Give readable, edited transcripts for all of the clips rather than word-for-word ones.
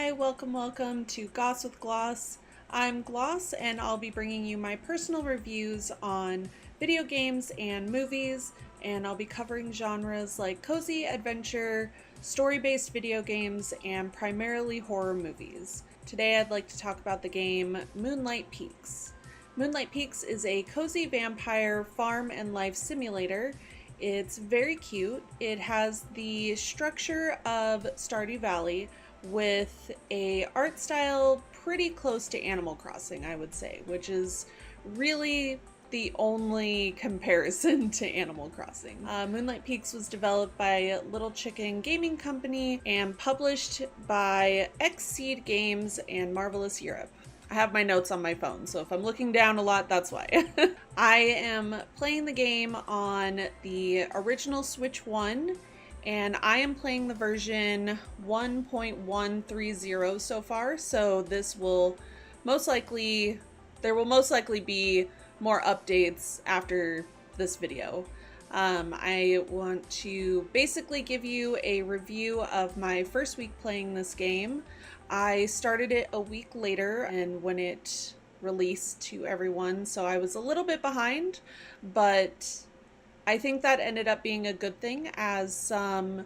Hi, welcome to Goss with Gloss. I'm Gloss and I'll be bringing you my personal reviews on video games and movies, and I'll be covering genres like cozy, adventure, story-based video games, and primarily horror movies. Today I'd like to talk about the game Moonlight Peaks. Moonlight Peaks is a cozy vampire farm and life simulator. It's very cute. It has the structure of Stardew Valley with a art style pretty close to Animal Crossing, I would say, which is really the only comparison to Animal Crossing. Moonlight Peaks was developed by Little Chicken Gaming Company and published by Xseed Games and Marvelous Europe. I have my notes on my phone, so if I'm looking down a lot, that's why. I am playing the game on the original Switch 1, and I am playing the version 1.130 so far, so this will most likely, there will most likely be more updates after this video. I want to basically give you a review of my first week playing this game. I started it a week later and when it released to everyone, so I was a little bit behind, but I think that ended up being a good thing as some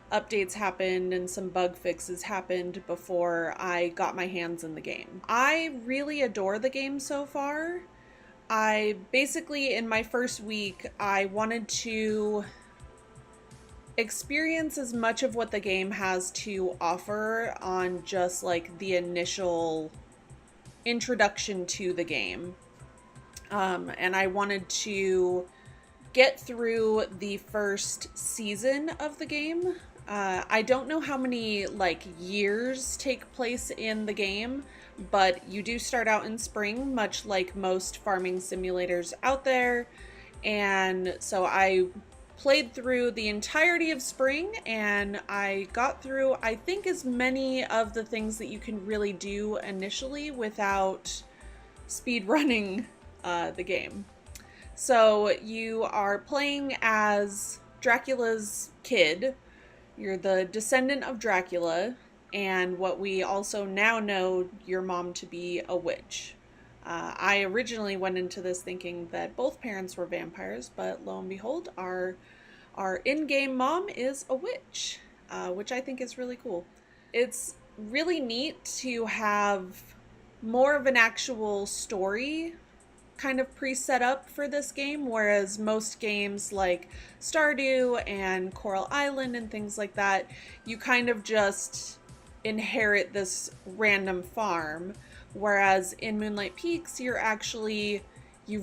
updates happened and some bug fixes happened before I got my hands in the game. I really adore the game so far. I basically, in my first week, I wanted to experience as much of what the game has to offer on just like the initial introduction to the game. And I wanted to get through the first season of the game. I don't know how many like years take place in the game, but you do start out in spring, much like most farming simulators out there. And so I played through the entirety of spring, and I got through, I think, as many of the things that you can really do initially without speed running the game. So you are playing as Dracula's kid. You're the descendant of Dracula, and what we also now know your mom to be a witch. I originally went into this thinking that both parents were vampires, but lo and behold, our in-game mom is a witch, which I think is really cool. It's really neat to have more of an actual story kind of pre-set up for this game, whereas most games like Stardew and Coral Island and things like that, you kind of just inherit this random farm, whereas in Moonlight Peaks you've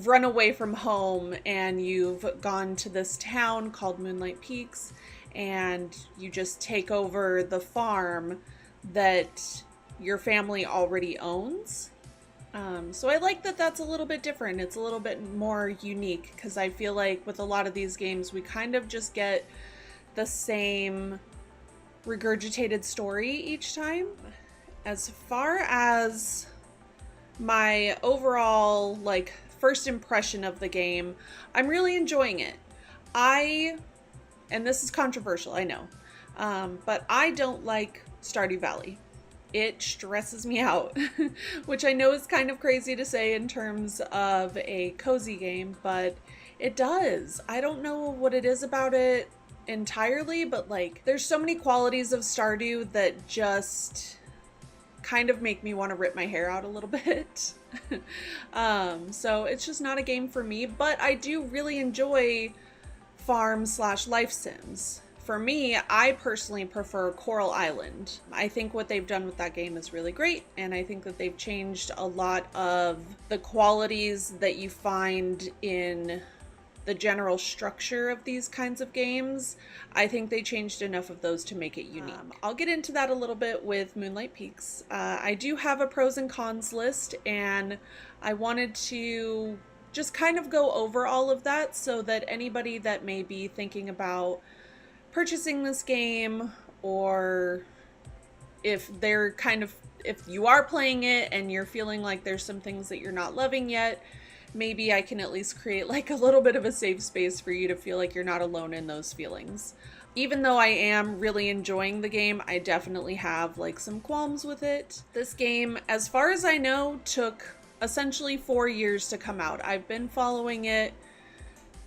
run away from home and you've gone to this town called Moonlight Peaks, and you just take over the farm that your family already owns. So I like that that's a little bit different. It's a little bit more unique, because I feel like with a lot of these games we kind of just get the same regurgitated story each time. As far as my overall like first impression of the game, I'm really enjoying it. And this is controversial, I know, but I don't like Stardew Valley. It stresses me out, which I know is kind of crazy to say in terms of a cozy game, but it does. I don't know what it is about it entirely, but like there's so many qualities of Stardew that just kind of make me want to rip my hair out a little bit. So it's just not a game for me, but I do really enjoy farm/life sims. For me, I personally prefer Coral Island. I think what they've done with that game is really great, and I think that they've changed a lot of the qualities that you find in the general structure of these kinds of games. I think they changed enough of those to make it unique. I'll get into that a little bit with Moonlight Peaks. I do have a pros and cons list, and I wanted to just kind of go over all of that so that anybody that may be thinking about purchasing this game, or if you are playing it and you're feeling like there's some things that you're not loving yet, maybe I can at least create like a little bit of a safe space for you to feel like you're not alone in those feelings. Even though I am really enjoying the game, I definitely have like some qualms with it. This game, as far as I know, took essentially 4 years to come out. I've been following it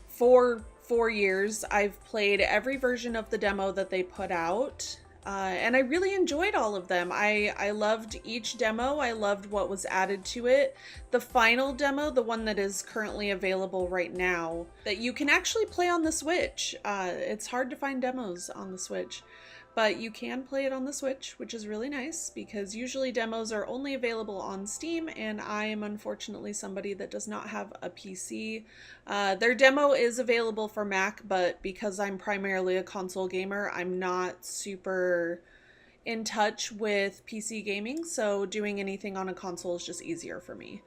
for 4 years. I've played every version of the demo that they put out. And I really enjoyed all of them. I loved each demo. I loved what was added to it. The final demo, the one that is currently available right now, that you can actually play on the Switch. It's hard to find demos on the Switch, but you can play it on the Switch, which is really nice because usually demos are only available on Steam, and I am unfortunately somebody that does not have a PC. Their demo is available for Mac, but because I'm primarily a console gamer, I'm not super in touch with PC gaming, so doing anything on a console is just easier for me.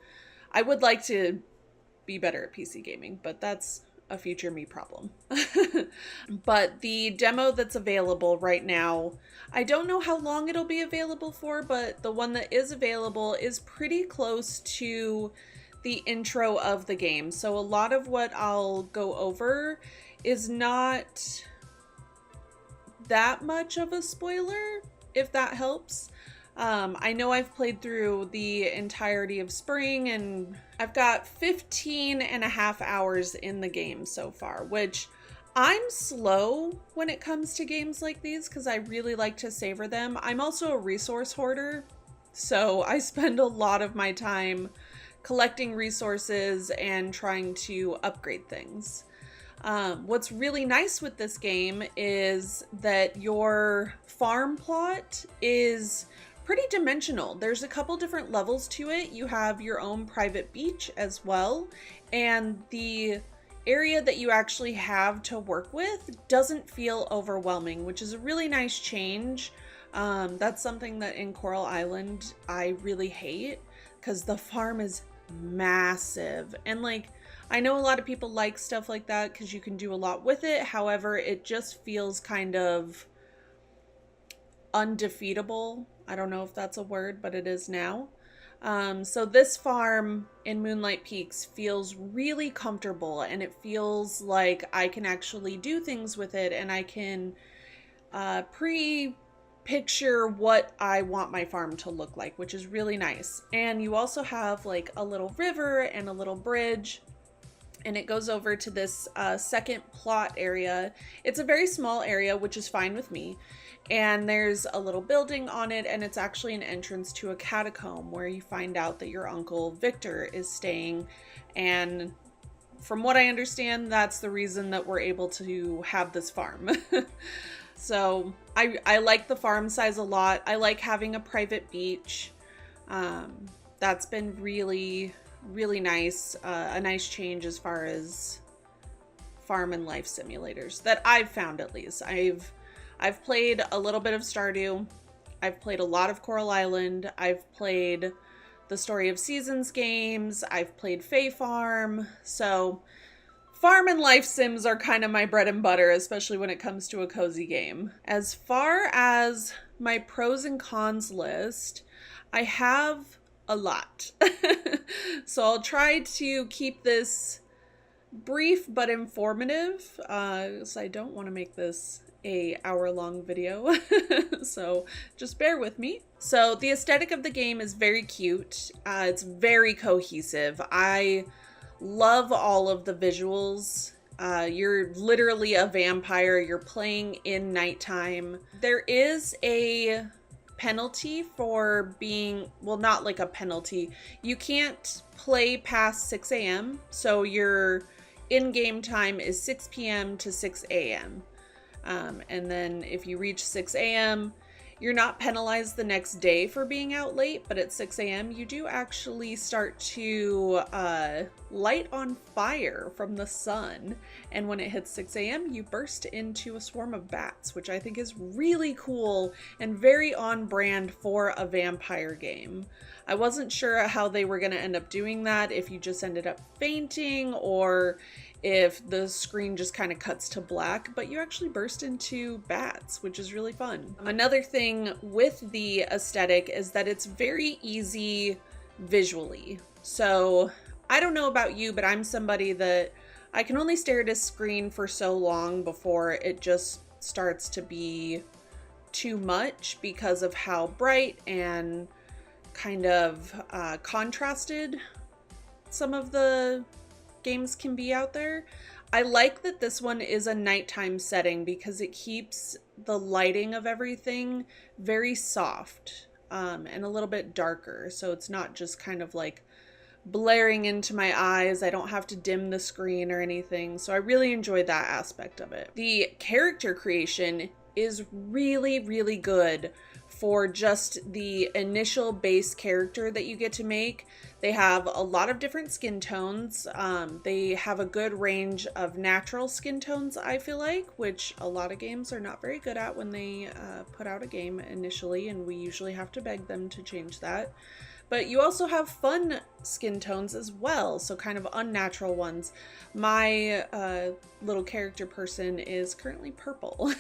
I would like to be better at PC gaming, but that's a future me problem. But the demo that's available right now, I don't know how long it'll be available for, but the one that is available is pretty close to the intro of the game. So a lot of what I'll go over is not that much of a spoiler, if that helps. I know I've played through the entirety of Spring, and I've got 15 and a half hours in the game so far, which I'm slow when it comes to games like these because I really like to savor them. I'm also a resource hoarder, so I spend a lot of my time collecting resources and trying to upgrade things. What's really nice with this game is that your farm plot is pretty dimensional. There's a couple different levels to it. You have your own private beach as well, and the area that you actually have to work with doesn't feel overwhelming, which is a really nice change. That's something that in Coral Island I really hate because the farm is massive, and like I know a lot of people like stuff like that because you can do a lot with it. However, it just feels kind of undefeatable. I don't know if that's a word, but it is now. So this farm in Moonlight Peaks feels really comfortable, and it feels like I can actually do things with it, and I can picture what I want my farm to look like, which is really nice. And you also have like a little river and a little bridge, and it goes over to this second plot area. It's a very small area, which is fine with me. And there's a little building on it, and it's actually an entrance to a catacomb where you find out that your uncle Victor is staying. And from what I understand, that's the reason that we're able to have this farm. So I like the farm size a lot. I like having a private beach. That's been really, really nice. A nice change as far as farm and life simulators that I've found, at least. I've played a little bit of Stardew. I've played a lot of Coral Island. I've played the Story of Seasons games. I've played Fae Farm. So farm and life sims are kind of my bread and butter, especially when it comes to a cozy game. As far as my pros and cons list, I have a lot. So I'll try to keep this brief but informative. So I don't want to make this a hour-long video, so just bear with me. So the aesthetic of the game is very cute. It's very cohesive. I love all of the visuals. You're literally a vampire. You're playing in nighttime. There is a penalty for being, well, not like a penalty. You can't play past 6 a.m. So your in-game time is 6 p.m. to 6 a.m. And then if you reach 6 a.m., you're not penalized the next day for being out late, but at 6 a.m. you do actually start to light on fire from the sun. And when it hits 6 a.m., you burst into a swarm of bats, which I think is really cool and very on brand for a vampire game. I wasn't sure how they were going to end up doing that, if you just ended up fainting or if the screen just kind of cuts to black, but you actually burst into bats, which is really fun. Another thing with the aesthetic is that it's very easy visually. So I don't know about you, but I'm somebody that I can only stare at a screen for so long before it just starts to be too much because of how bright and kind of contrasted some of the games can be out there. I like that this one is a nighttime setting because it keeps the lighting of everything very soft and a little bit darker. So it's not just kind of like blaring into my eyes. I don't have to dim the screen or anything. So I really enjoyed that aspect of it. The character creation is really, really good for just the initial base character that you get to make. They have a lot of different skin tones. They have a good range of natural skin tones, I feel like, which a lot of games are not very good at when they put out a game initially, and we usually have to beg them to change that. But you also have fun skin tones as well, so kind of unnatural ones. My little character person is currently purple.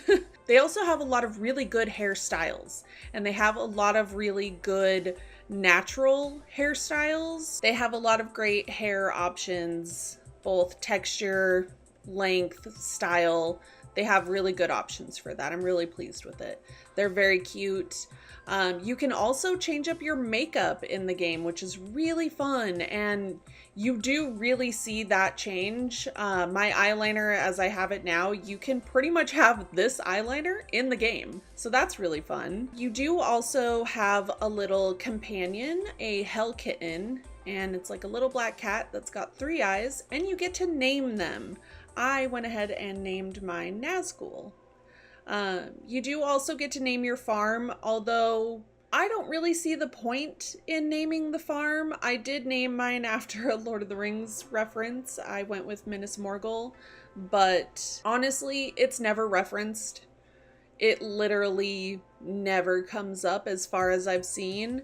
They also have a lot of really good hairstyles, and they have a lot of really good natural hairstyles. They have a lot of great hair options, both texture, length, style. They have really good options for that. I'm really pleased with it. They're very cute. You can also change up your makeup in the game, which is really fun, and you do really see that change. My eyeliner, as I have it now, you can pretty much have this eyeliner in the game, so that's really fun. You do also have a little companion, a hell kitten, and it's like a little black cat that's got 3 eyes, and you get to name them. I went ahead and named mine Nazgul. You do also get to name your farm, although I don't really see the point in naming the farm. I did name mine after a Lord of the Rings reference. I went with Minas Morgul, but honestly, it's never referenced. It literally never comes up as far as I've seen.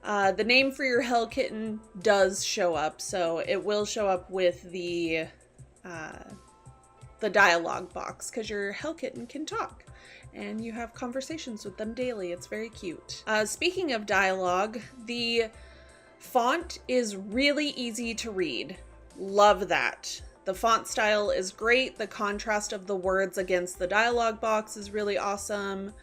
The name for your Hell Kitten does show up, so it will show up with the dialogue box, because your Hell Kitten can talk and you have conversations with them daily. It's very cute. Speaking of dialogue, the font is really easy to read. Love that. The font style is great. The contrast of the words against the dialogue box is really awesome.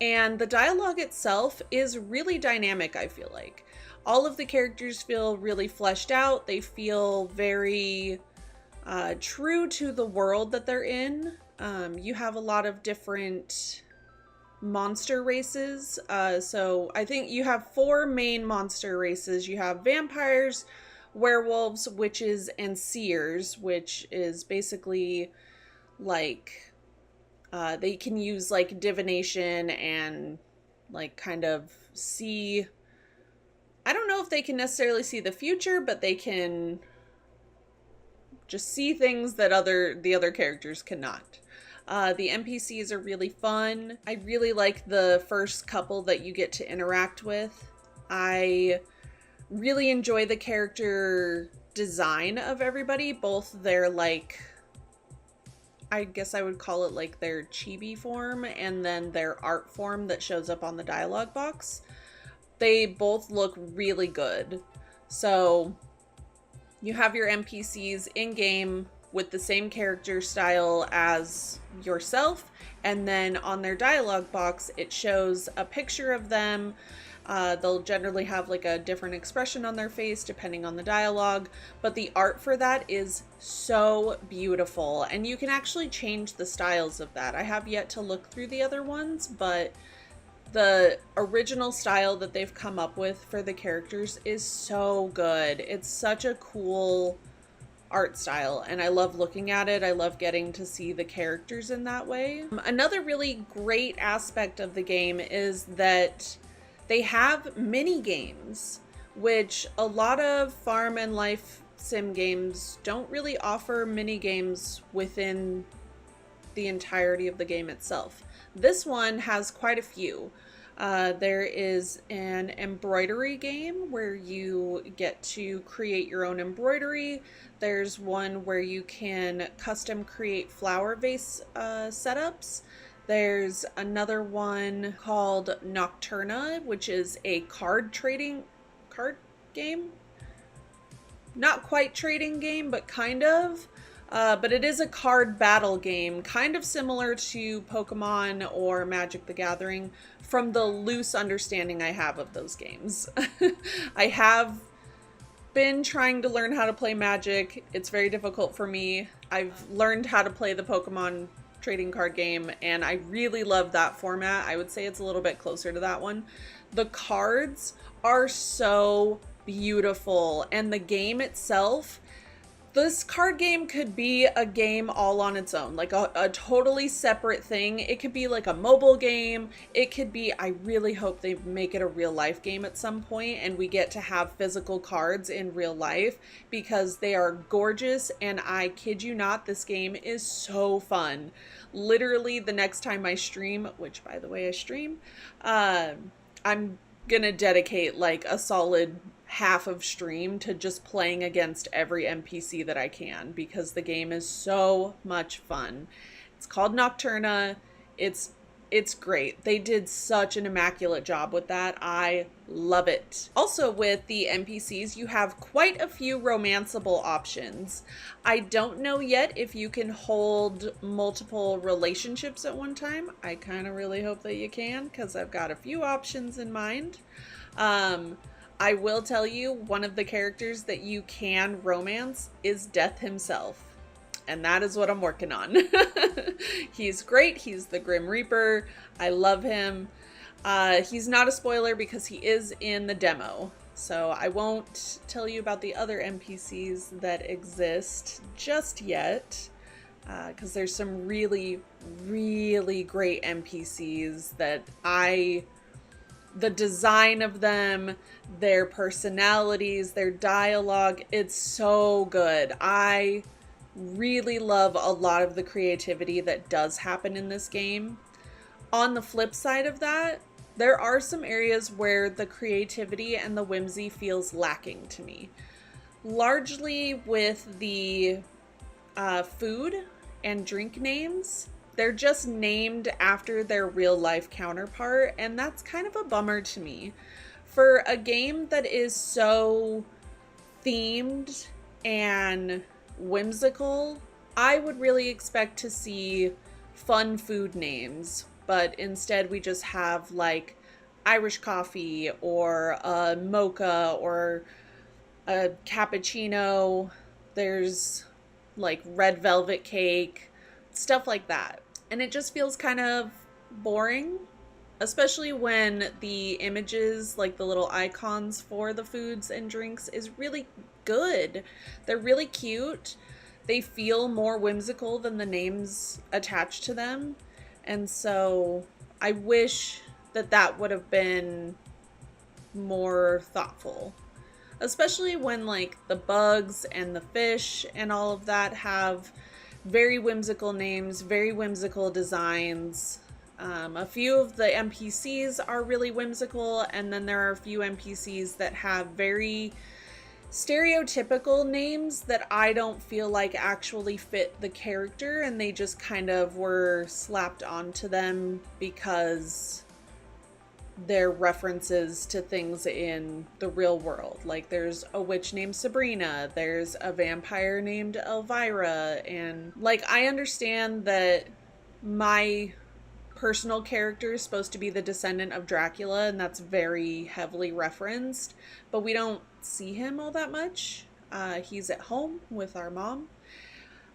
And the dialogue itself is really dynamic, I feel like. All of the characters feel really fleshed out. They feel very true to the world that they're in. You have a lot of different monster races. So I think you have 4 main monster races. You have vampires, werewolves, witches, and seers, which is basically like they can use like divination and like kind of see, I don't know if they can necessarily see the future, but they can just see things that the other characters cannot. The NPCs are really fun. I really like the first couple that you get to interact with. I really enjoy the character design of everybody, both their like, I guess I would call it like their chibi form and then their art form that shows up on the dialogue box. They both look really good. So you have your NPCs in-game with the same character style as yourself, and then on their dialogue box, it shows a picture of them. They'll generally have like a different expression on their face depending on the dialogue, but the art for that is so beautiful, and you can actually change the styles of that. I have yet to look through the other ones, but the original style that they've come up with for the characters is so good. It's such a cool art style, and I love looking at it. I love getting to see the characters in that way. Another really great aspect of the game is that they have mini games, which a lot of farm and life sim games don't really offer mini games within the entirety of the game itself. This one has quite a few. There is an embroidery game where you get to create your own embroidery. There's one where you can custom create flower vase setups. There's another one called Nocturna, which is a card game. Not quite trading game, but kind of. But it is a card battle game, kind of similar to Pokemon or Magic the Gathering, from the loose understanding I have of those games. I have been trying to learn how to play Magic. It's very difficult for me. I've learned how to play the Pokemon trading card game, and I really love that format. I would say it's a little bit closer to that one. The cards are so beautiful, and the game itself, this card game could be a game all on its own, like a totally separate thing. It could be like a mobile game. It could be, I really hope they make it a real life game at some point and we get to have physical cards in real life, because they are gorgeous, and I kid you not, this game is so fun. Literally the next time I stream, which by the way I stream, I'm gonna dedicate like a solid half of stream to just playing against every NPC that I can, because the game is so much fun. It's called Nocturna. It's great. They did such an immaculate job with that. I love it. Also, with the NPCs, you have quite a few romanceable options. I don't know yet if you can hold multiple relationships at one time. I kind of really hope that you can, because I've got a few options in mind. I will tell you, one of the characters that you can romance is Death himself. And that is what I'm working on. He's great. He's the Grim Reaper. I love him. He's not a spoiler because he is in the demo. So I won't tell you about the other NPCs that exist just yet. Because there's some really, really great NPCs that the design of them, their personalities, their dialogue, it's so good. I really love a lot of the creativity that does happen in this game. On the flip side of that, there are some areas where the creativity and the whimsy feels lacking to me. Largely with the food and drink names. They're just named after their real life counterpart, and that's kind of a bummer to me. For a game that is so themed and whimsical, I would really expect to see fun food names, but instead we just have like Irish coffee or a mocha or a cappuccino. There's like red velvet cake, stuff like that. And it just feels kind of boring, especially when the images, like the little icons for the foods and drinks, is really good. They're really cute. They feel more whimsical than the names attached to them. And so I wish that that would have been more thoughtful. Especially when like the bugs and the fish and all of that have very whimsical names, very whimsical designs. A few of the NPCs are really whimsical, and then there are a few NPCs that have very stereotypical names that I don't feel like actually fit the character, and they just kind of were slapped onto them because they're references to things in the real world. Like there's a witch named Sabrina, there's a vampire named Elvira, and like I understand that my personal character is supposed to be the descendant of Dracula, and that's very heavily referenced, but we don't see him all that much. He's at home with our mom.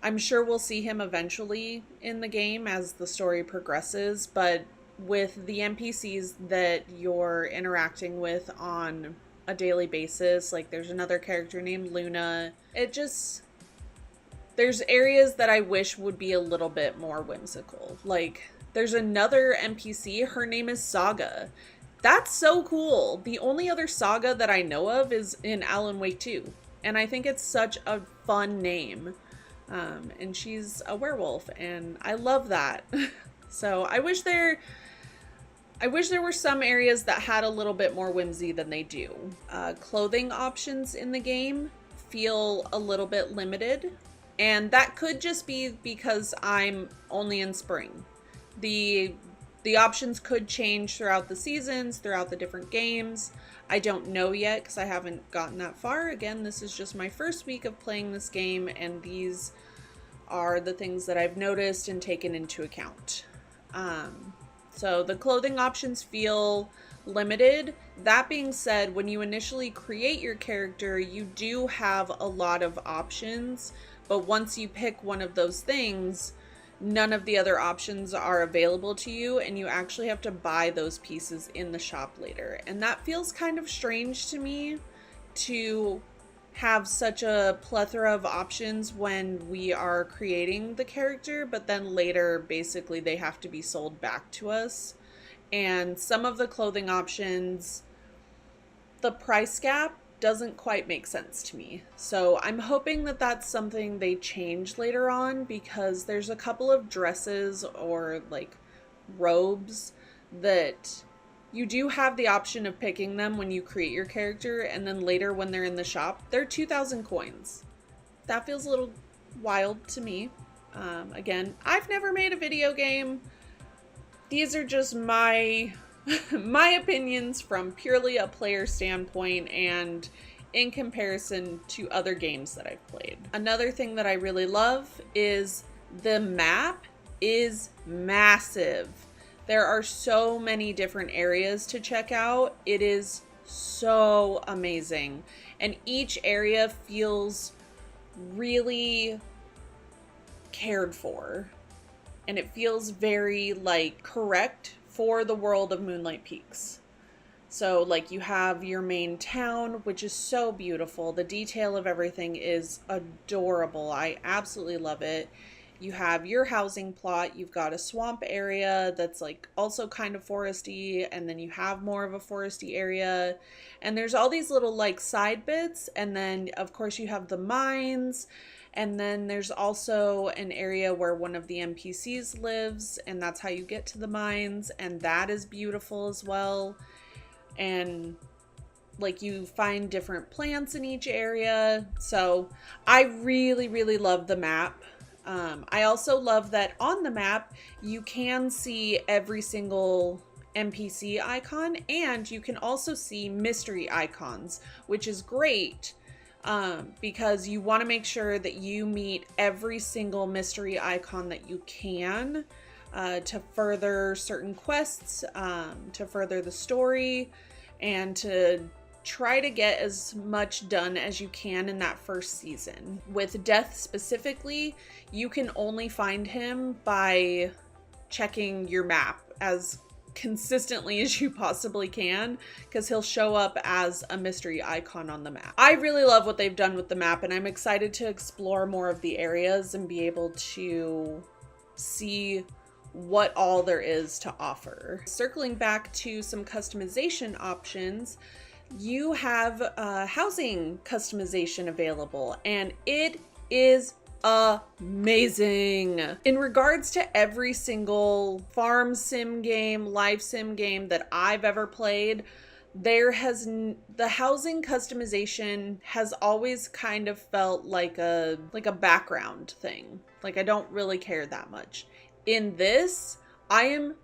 I'm sure we'll see him eventually in the game as the story progresses, but with the NPCs that you're interacting with on a daily basis, like there's another character named Luna, there's areas that I wish would be a little bit more whimsical. Like there's another NPC, her name is Saga. That's so cool. The only other Saga that I know of is in Alan Wake 2, and I think it's such a fun name. And she's a werewolf, and I love that. So I wish there were some areas that had a little bit more whimsy than they do. Clothing options in the game feel a little bit limited, and that could just be because I'm only in spring. The options could change throughout the seasons, throughout the different games. I don't know yet because I haven't gotten that far. Again, this is just my first week of playing this game, and these are the things that I've noticed and taken into account. So the clothing options feel limited. That being said, when you initially create your character, you do have a lot of options, but once you pick one of those things, none of the other options are available to you, and you actually have to buy those pieces in the shop later. And that feels kind of strange to me, to have such a plethora of options when we are creating the character, but then later basically they have to be sold back to us. And some of the clothing options, the price gap doesn't quite make sense to me. So I'm hoping that that's something they change later on, because there's a couple of dresses or like robes that you do have the option of picking them when you create your character, and then later when they're in the shop, they're 2,000 coins. That feels a little wild to me. Again, I've never made a video game. These are just my opinions from purely a player standpoint and in comparison to other games that I've played. Another thing that I really love is the map is massive. There are so many different areas to check out. It is so amazing. And each area feels really cared for. And it feels very like correct for the world of Moonlight Peaks. So like you have your main town, which is so beautiful. The detail of everything is adorable. I absolutely love it. You have your housing plot, you've got a swamp area that's like also kind of foresty, and then you have more of a foresty area, and there's all these little like side bits, and then of course you have the mines, and then there's also an area where one of the NPCs lives, and that's how you get to the mines, and that is beautiful as well. And like you find different plants in each area. So I really, really love the map. I also love that on the map, you can see every single NPC icon, and you can also see mystery icons, which is great because you want to make sure that you meet every single mystery icon that you can to further certain quests, to further the story, and to try to get as much done as you can in that first season. With Death specifically, you can only find him by checking your map as consistently as you possibly can, because he'll show up as a mystery icon on the map. I really love what they've done with the map, and I'm excited to explore more of the areas and be able to see what all there is to offer. Circling back to some customization options, you have housing customization available, and it is amazing. In regards to every single farm sim game, life sim game that I've ever played, the housing customization has always kind of felt like a background thing. Like I don't really care that much. In this, I am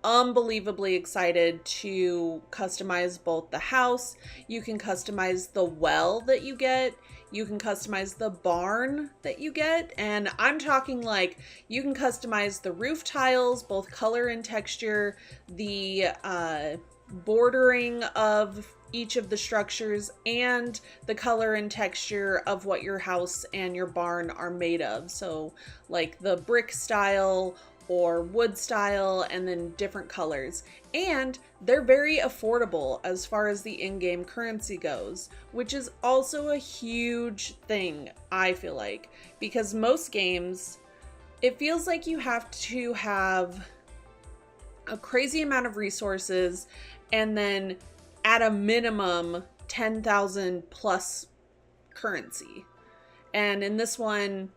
unbelievably excited to customize both the house. You can customize the well that you get. You can customize the barn that you get. And I'm talking like you can customize the roof tiles, both color and texture, the bordering of each of the structures, and the color and texture of what your house and your barn are made of. So like the brick style or wood style, and then different colors. And they're very affordable as far as the in-game currency goes, which is also a huge thing, I feel like, because most games, it feels like you have to have a crazy amount of resources and then at a minimum 10,000 plus currency. And in this one,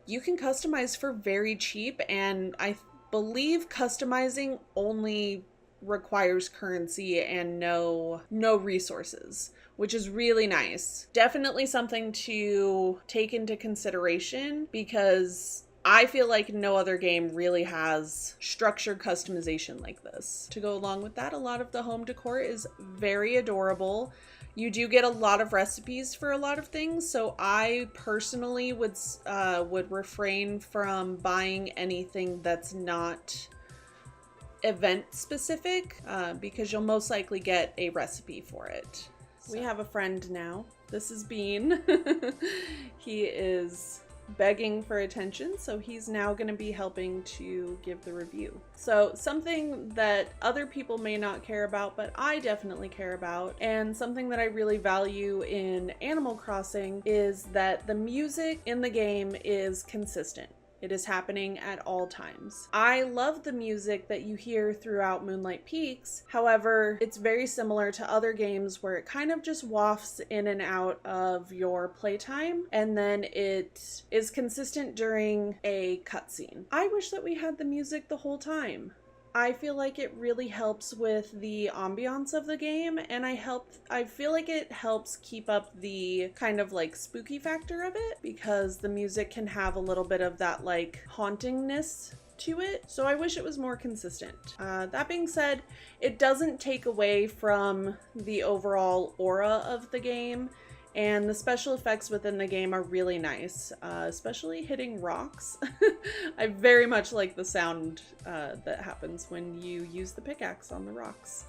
you can customize for very cheap, and I believe customizing only requires currency and no resources, which is really nice. Definitely something to take into consideration, because I feel like no other game really has structured customization like this. To go along with that, a lot of the home decor is very adorable. You do get a lot of recipes for a lot of things, so I personally would refrain from buying anything that's not event specific, because you'll most likely get a recipe for it. So. We have a friend now. This is Bean. He is begging for attention, so he's now going to be helping to give the review. So something that other people may not care about, but I definitely care about, and something that I really value in Animal Crossing, is that the music in the game is consistent. It is happening at all times. I love the music that you hear throughout Moonlight Peaks. However, it's very similar to other games where it kind of just wafts in and out of your playtime, and then it is consistent during a cutscene. I wish that we had the music the whole time. I feel like it really helps with the ambiance of the game, and I feel like it helps keep up the kind of like spooky factor of it, because the music can have a little bit of that like hauntingness to it. So I wish it was more consistent. That being said, it doesn't take away from the overall aura of the game. And the special effects within the game are really nice, especially hitting rocks. I very much like the sound that happens when you use the pickaxe on the rocks.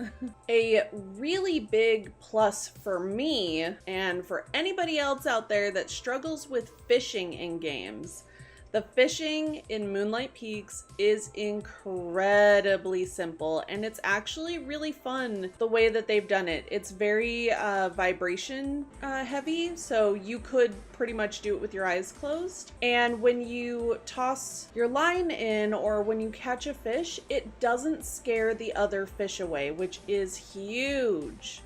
A really big plus for me, and for anybody else out there that struggles with fishing in games, the fishing in Moonlight Peaks is incredibly simple, and it's actually really fun the way that they've done it. It's very vibration heavy, so you could pretty much do it with your eyes closed. And when you toss your line in, or when you catch a fish, it doesn't scare the other fish away, which is huge.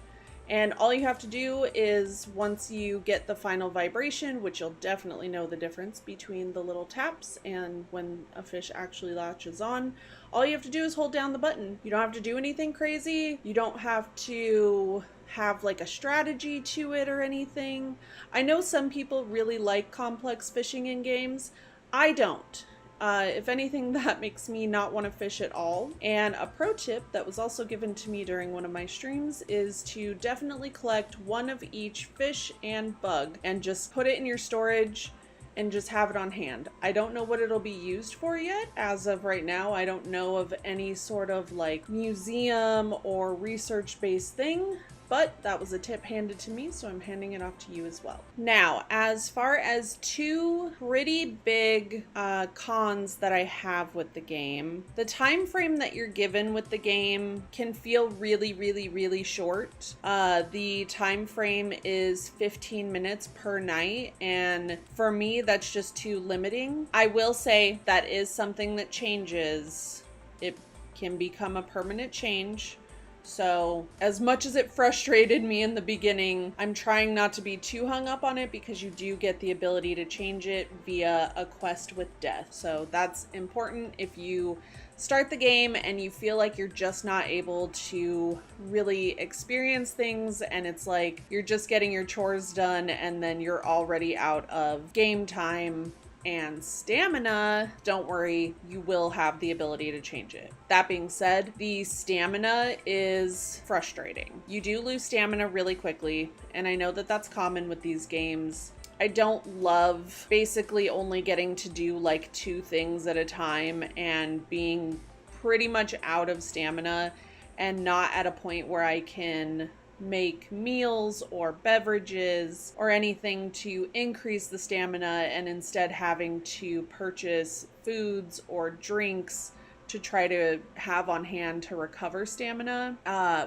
And all you have to do is, once you get the final vibration, which you'll definitely know the difference between the little taps and when a fish actually latches on, all you have to do is hold down the button. You don't have to do anything crazy. You don't have to have like a strategy to it or anything. I know some people really like complex fishing in games. I don't. If anything, that makes me not want to fish at all. And a pro tip that was also given to me during one of my streams is to definitely collect one of each fish and bug and just put it in your storage and just have it on hand. I don't know what it'll be used for yet. As of right now, I don't know of any sort of like museum or research-based thing. But that was a tip handed to me, so I'm handing it off to you as well. Now, as far as two pretty big cons that I have with the game, the time frame that you're given with the game can feel really, really, really short. The time frame is 15 minutes per night, and for me, that's just too limiting. I will say that is something that changes. It can become a permanent change. So as much as it frustrated me in the beginning, I'm trying not to be too hung up on it, because you do get the ability to change it via a quest with death. So that's important if you start the game and you feel like you're just not able to really experience things, and it's like you're just getting your chores done and then you're already out of game time and stamina. Don't worry, you will have the ability to change it. That being said, the stamina is frustrating. You do lose stamina really quickly, and I know that that's common with these games. I don't love basically only getting to do like 2 things at a time and being pretty much out of stamina and not at a point where I can make meals or beverages or anything to increase the stamina, and instead having to purchase foods or drinks to try to have on hand to recover stamina,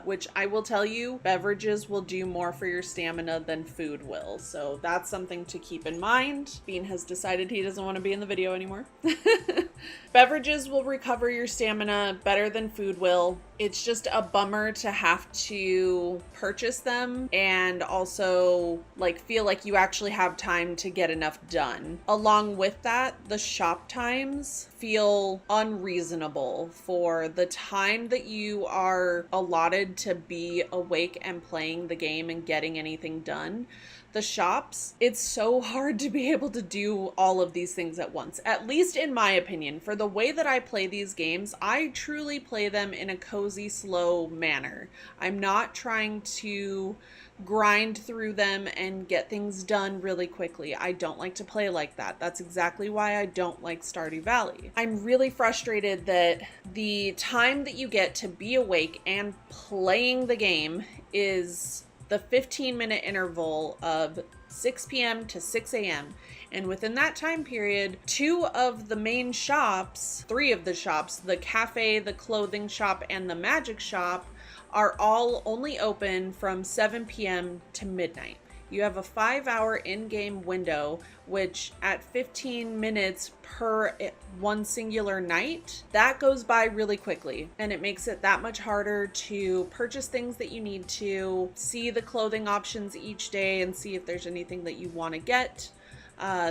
which I will tell you, beverages will do more for your stamina than food will. So that's something to keep in mind. Bean has decided he doesn't want to be in the video anymore. Beverages will recover your stamina better than food will. It's just a bummer to have to purchase them and also like feel like you actually have time to get enough done. Along with that, the shop times feel unreasonable for the time that you are allotted to be awake and playing the game and getting anything done. The shops, it's so hard to be able to do all of these things at once, at least in my opinion. For the way that I play these games, I truly play them in a cozy, slow manner. I'm not trying to grind through them and get things done really quickly. I don't like to play like that. That's exactly why I don't like Stardew Valley. I'm really frustrated that the time that you get to be awake and playing the game is the 15-minute interval of 6 p.m. to 6 a.m. And within that time period, 2 of the main shops, 3 of the shops, the cafe, the clothing shop, and the magic shop, are all only open from 7 p.m. to midnight. You have a 5-hour in-game window, which at 15 minutes per one singular night, that goes by really quickly. And it makes it that much harder to purchase things that you need to, see the clothing options each day and see if there's anything that you want to get.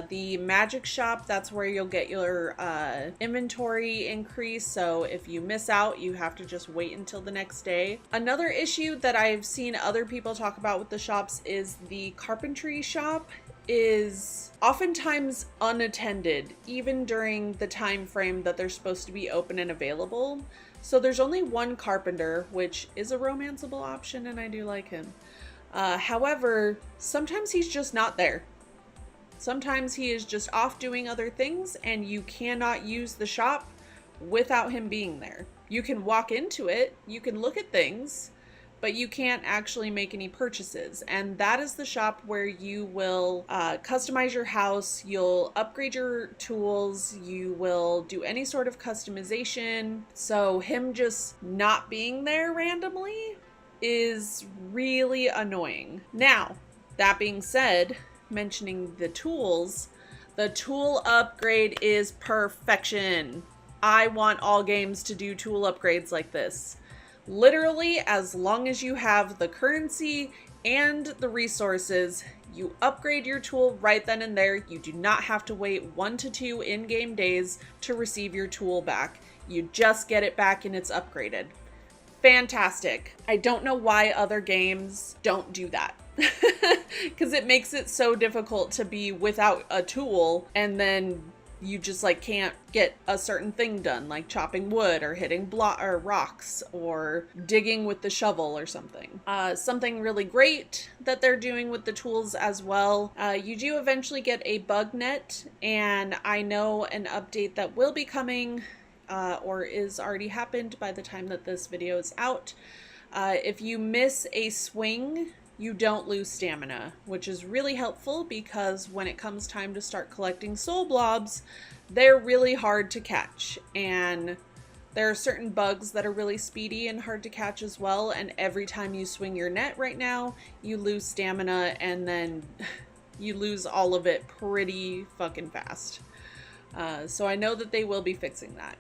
The magic shop, that's where you'll get your inventory increase. So if you miss out, you have to just wait until the next day. Another issue that I've seen other people talk about with the shops is the carpentry shop is oftentimes unattended, even during the time frame that they're supposed to be open and available. So there's only one carpenter, which is a romanceable option, and I do like him. However, sometimes he's just not there. Sometimes he is just off doing other things, and you cannot use the shop without him being there. You can walk into it, you can look at things, but you can't actually make any purchases. And that is the shop where you will customize your house, you'll upgrade your tools, you will do any sort of customization. So him just not being there randomly is really annoying. Now, that being said, mentioning the tools, the tool upgrade is perfection. I want all games to do tool upgrades like this. Literally, as long as you have the currency and the resources, you upgrade your tool right then and there. You do not have to wait 1 to 2 in-game days to receive your tool back. You just get it back and it's upgraded. Fantastic. I don't know why other games don't do that. Because it makes it so difficult to be without a tool and then you just like can't get a certain thing done, like chopping wood or hitting or rocks or digging with the shovel or something. Something really great that they're doing with the tools as well. You do eventually get a bug net, and I know an update that will be coming or is already happened by the time that this video is out. If you miss a swing, you don't lose stamina, which is really helpful because when it comes time to start collecting soul blobs, they're really hard to catch. And there are certain bugs that are really speedy and hard to catch as well. And every time you swing your net right now, you lose stamina and then you lose all of it pretty fucking fast. So I know that they will be fixing that.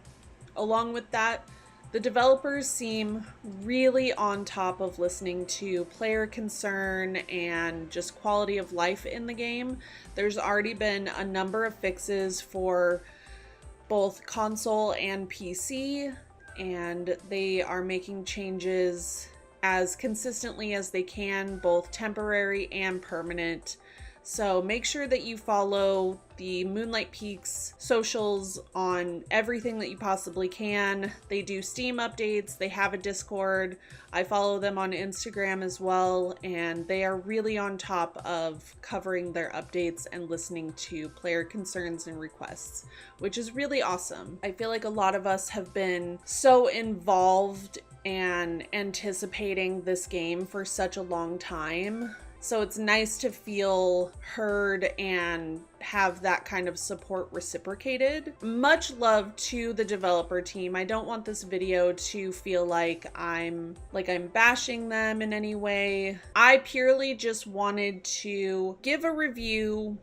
Along with that, the developers seem really on top of listening to player concern and just quality of life in the game. There's already been a number of fixes for both console and PC, and they are making changes as consistently as they can, both temporary and permanent. So make sure that you follow the Moonlight Peaks socials on everything that you possibly can. They do Steam updates, they have a Discord. I follow them on Instagram as well, and they are really on top of covering their updates and listening to player concerns and requests, which is really awesome. I feel like a lot of us have been so involved and anticipating this game for such a long time. So it's nice to feel heard and have that kind of support reciprocated. Much love to the developer team. I don't want this video to feel like I'm bashing them in any way. I purely just wanted to give a review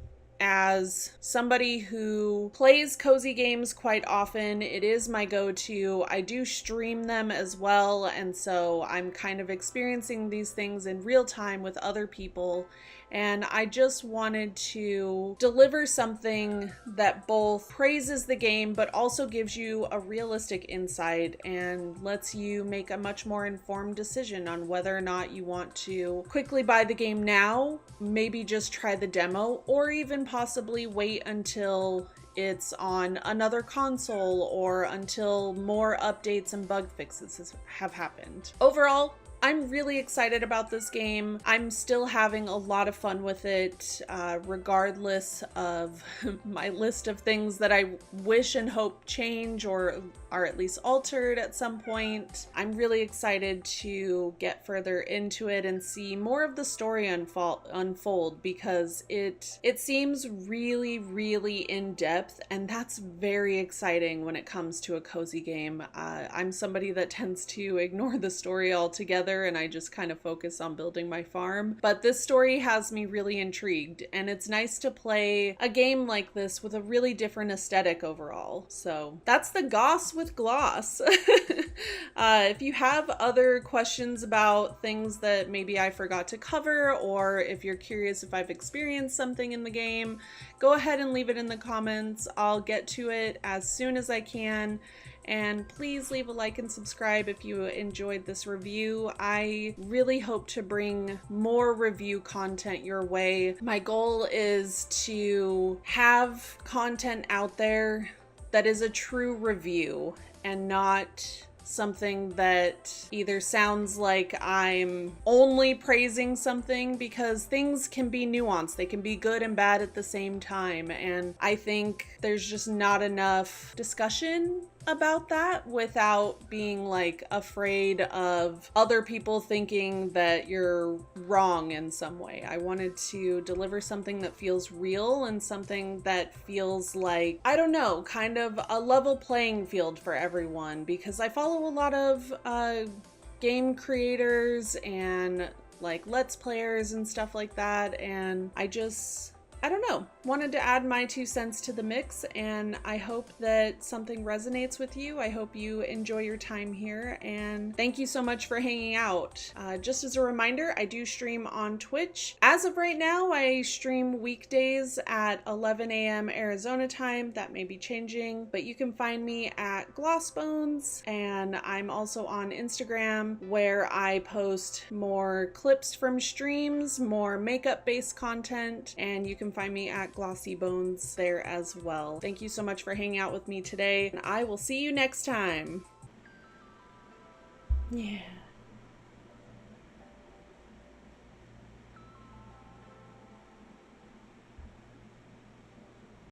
as somebody who plays cozy games quite often. It is my go-to. I do stream them as well, and so I'm kind of experiencing these things in real time with other people, and I just wanted to deliver something that both praises the game but also gives you a realistic insight and lets you make a much more informed decision on whether or not you want to quickly buy the game now, maybe just try the demo, or even possibly wait until it's on another console or until more updates and bug fixes have happened. Overall, I'm really excited about this game. I'm still having a lot of fun with it, regardless of my list of things that I wish and hope change or are at least altered at some point. I'm really excited to get further into it and see more of the story unfold because it seems really, really in depth, and that's very exciting when it comes to a cozy game. I'm somebody that tends to ignore the story altogether, and I just kind of focus on building my farm. But this story has me really intrigued, and it's nice to play a game like this with a really different aesthetic overall. So that's the Goss with Gloss. If you have other questions about things that maybe I forgot to cover, or if you're curious if I've experienced something in the game, go ahead and leave it in the comments. I'll get to it as soon as I can. And please leave a like and subscribe if you enjoyed this review. I really hope to bring more review content your way. My goal is to have content out there that is a true review and not something that either sounds like I'm only praising something, because things can be nuanced. They can be good and bad at the same time, and I think there's just not enough discussion about that without being like afraid of other people thinking that you're wrong in some way. I wanted to deliver something that feels real and something that feels like, I don't know, kind of a level playing field for everyone, because I follow a lot of game creators and like Let's Players and stuff like that, and I don't know, wanted to add my 2 cents to the mix, and I hope that something resonates with you. I hope you enjoy your time here, and thank you so much for hanging out. Just as a reminder, I do stream on Twitch. As of right now, I stream weekdays at 11 a.m. Arizona time. That may be changing, but you can find me at glossy.bones, and I'm also on Instagram, where I post more clips from streams, more makeup-based content, and you can find me at Glossy Bones there as well. Thank you so much for hanging out with me today, and I will see you next time. Yeah.